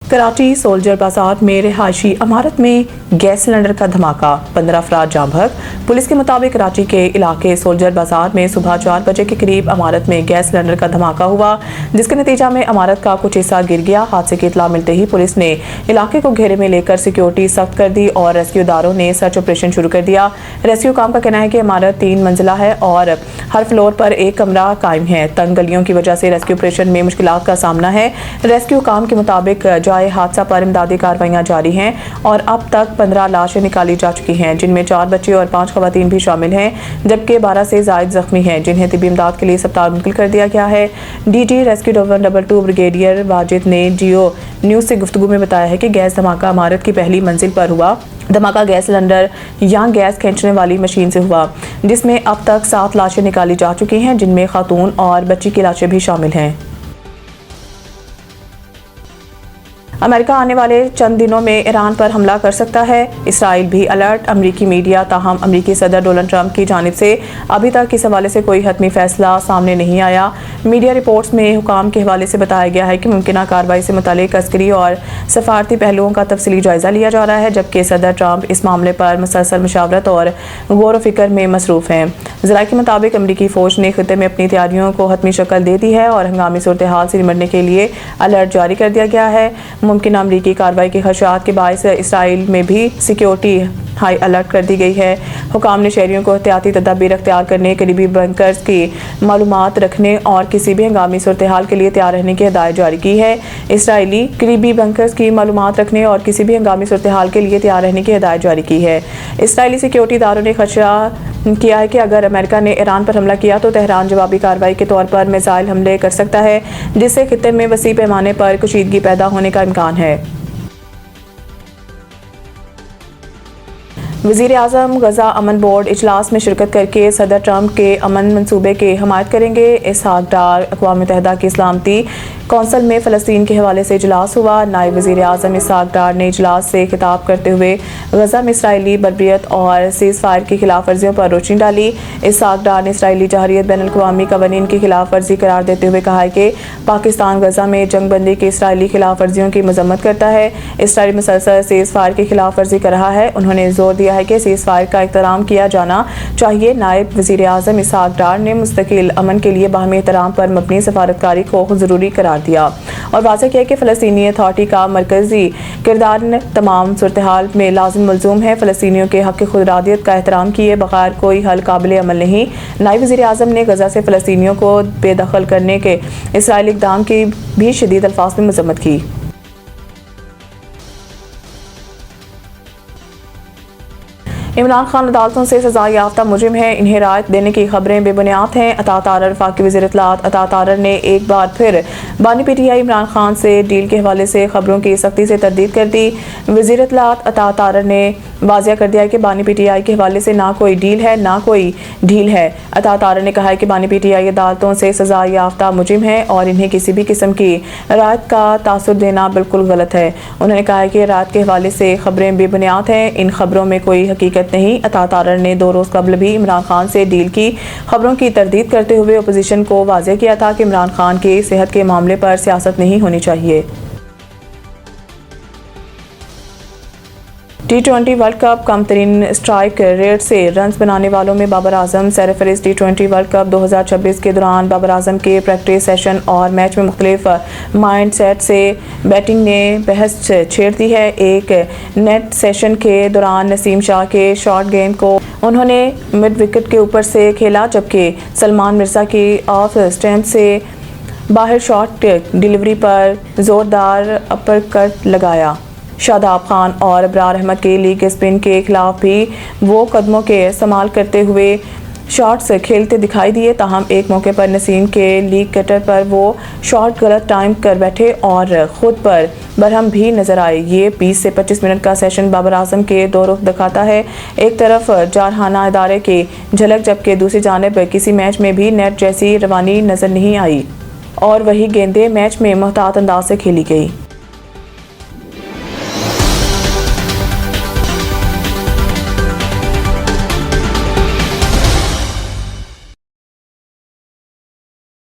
Karachi soldier बाजार में रिहायशी इमारत में गैस सिलेंडर का धमाका, 15 अफराद जाँ बहक। पुलिस के मुताबिक कराची के इलाके सोल्जर बाजार में सुबह 4 बजे के करीब इमारत में गैस सिलेंडर का धमाका हुआ, जिसके नतीजा में इमारत का कुछ हिस्सा गिर गया। हादसे की इत्तला मिलते ही पुलिस ने इलाके को घेरे में लेकर सिक्योरिटी सख्त कर दी और रेस्क्यू इदारों ने सर्च ऑपरेशन शुरू कर दिया। रेस्क्यू काम का कहना है कि इमारत 3 मंजिला है और हर फ्लोर पर एक कमरा कायम है। तंग गलियों की वजह से रेस्क्यू ऑपरेशन में मुश्किलात का सामना है। रेस्क्यू काम के मुताबिक हादसा पर इमदादी कार्रवाइयां जारी हैं और अब तक 15 लाशें निकाली जा चुकी हैं, जिनमें 4 बच्चे और 5 खवातीन भी शामिल हैं, जबकि 12 से ज़ायद जख्मी हैं, जिन्हें तिब्बी इमदाद के लिए अस्पताल मुंतकिल कर दिया गया है। DG रेस्क्यू 122 ब्रिगेडियर वाजिद ने जियो न्यूज़ से गुफ्तगू में बताया है कि गैस धमाका इमारत की पहली मंजिल पर हुआ। धमाका गैस सिलेंडर या गैस खींचने वाली मशीन से हुआ, जिसमें अब तक 7 लाशें निकाली जा चुकी हैं, जिनमें खातून और बच्ची की लाशें भी शामिल हैं। अमेरिका आने वाले चंद दिनों में ईरान पर हमला कर सकता है, इसराइल भी अलर्ट। अमरीकी मीडिया ताहम अमरीकी सदर डोनाल्ड ट्रंप की जानिब से अभी तक इस हवाले से कोई हतमी फैसला सामने नहीं आया। मीडिया रिपोर्ट्स में हुकाम के हवाले से बताया गया है कि मुमकिन कार्रवाई से मुतालिक अस्करी और सफारती पहलुओं का तफसीली जायजा लिया जा रहा है, जबकि सदर ट्रंप इस मामले पर मुसलसल मशावरत और गौर व फिक्र में मसरूफ़ हैं। ज़राए के मुताबिक अमरीकी फ़ौज ने खित्ते में अपनी तैयारियों को हतमी शक्ल दे दी है और हंगामी सूरत हाल से निपटने के लिए अलर्ट जारी कर दिया गया है। मुमकिन अमरीकी कार्रवाई के खदशात के बायस इसराइल में भी सिक्योरिटी हाई अलर्ट कर दी गई है। हुकाम ने शहरियों को एहतियाती तदाबीर अख्तियार करने, करीबी बंकर्स की मालूमात रखने और किसी भी हंगामी सूरत हाल के लिए तैयार रहने की हिदायत जारी की है। इसराइली करीबी बंकर्स की मालूमात रखने और किसी भी हंगामी सूरत हाल के लिए तैयार रहने की हिदायत जारी की है। इसराइली सिक्योरिटी इदारों ने खदशा किया है कि अगर अमेरिका ने ईरान पर हमला किया तो तेहरान जवाबी कार्रवाई के तौर पर मिसाइल हमले कर सकता है, जिससे खित्ते में वसी पैमाने पर कशीदगी पैदा होने का इम्कान है। वज़ीर आज़म गज़ा अमन बोर्ड इजलास में शिरकत करके सदर ट्रंप के अमन मंसूबे की हमायत करेंगे। इसहाक डार अक़वाम मुत्तहिदा की सलामती कौंसल में फ़लस्तीन के हवाले से इजलास हुआ। नायब वज़ीर आज़म इसहाक डार ने इजलास से खिताब करते हुए गज़ा में इसराइली बर्बरियत और सीज़ फायर की खिलाफ वर्जियों पर रोशनी डाली। इसहाक डार ने इसराइली जहरियत बैनुल अक़वामी क़वानीन की खिलाफ वर्जी करार देते हुए कहा है कि पाकिस्तान गज़ा में जंग बंदी की इसराइली खिलाफ वर्जियों की मजम्मत करता है। इसराइल मुसलसल सीज़ फायर की खिलाफ वर्जी कर रहा है। उन्होंने जोर दिया है कि सीज़ फायर का एहतराम किया जाना चाहिए। नायब वज़ीर आज़म इसहाक डार ने मुस्तकिल अमन के लिए बाहमी एहतराम पर मबनी सफारतकारी को ज़रूरी करार दिया और वाज़ेह किया कि फ़लस्तीनी अथॉरिटी का मरकज़ी किरदार तमाम सूरत हाल में लाज़िम मलज़ूम है। फ़लस्तीनियों के हक़ खुदरादियत का एहतराम किए बगैर कोई हल काबिल अमल नहीं। नायब वज़ीर आज़म ने गज़ा से फ़लस्तीनियों को बेदखल करने के इसराइली इक़दाम की भी शदीद अल्फाज में मज़म्मत की। इमरान खान अदालतों से सजा याफ्ता मुजरिम है, इन्हें राहत देने की खबरें बेबुनियाद हैं। अता तारर वफाकी वज़ीर इत्तलात अता तारर ने एक बार फिर बानी PTI इमरान खान से डील के हवाले से खबरों की सख्ती से तरदीद कर दी। वज़ीर इत्तलात अता तारर ने वाज़िया कर दिया कि बानी PTI के हवाले से ना कोई डील है ना कोई ढील है। अता तारर ने कहा है कि बानी PTI अदालतों से सजा याफ्ता मुजरिम है और इन्हें किसी भी किस्म की राहत का तासुर देना बिल्कुल गलत है। उन्होंने कहा है कि राहत के हवाले से खबरें बेबुनियाद हैं, इन खबरों में कोई हकीकत नहीं। अता तारर ने 2 रोज़ कबल भी इमरान खान से डील की खबरों की तरदीद करते हुए अपोजिशन को वाज़ेह किया था कि इमरान खान की सेहत के मामले पर सियासत नहीं होनी चाहिए। T20 वर्ल्ड कप कम तरीन स्ट्राइक रेट से रन्स बनाने वालों में Babar Azam सरफहरिस्त। T20 world cup 2026 के दौरान बाबर आजम के प्रैक्टिस सेशन और मैच में मुख्तलिफ माइंड सेट से बैटिंग ने बहस छेड़ दी है। एक नेट सेशन के दौरान नसीम शाह के शॉर्ट गेंद को उन्होंने मिड विकेट के ऊपर से खेला, जबकि सलमान मिर्ज़ा की ऑफ स्टैंप से बाहर शॉट डिलीवरी पर ज़ोरदार अपर कट लगाया। शादाब खान और अबरार अहमद के लीग स्पिन के खिलाफ भी वो कदमों के इस्तेमाल करते हुए शॉट्स खेलते दिखाई दिए। ताहम एक मौके पर नसीम के लीग कटर पर वो शॉट गलत टाइम कर बैठे और ख़ुद पर बरहम भी नजर आए। ये 20 से 25 मिनट का सेशन बाबर आजम के 2 रुख दिखाता है। एक तरफ जारहाना इदारे की झलक, जबकि दूसरी जानिब किसी मैच में भी नेट जैसी रवानी नजर नहीं आई और वही गेंदें मैच में मुहतात अंदाज से खेली गई।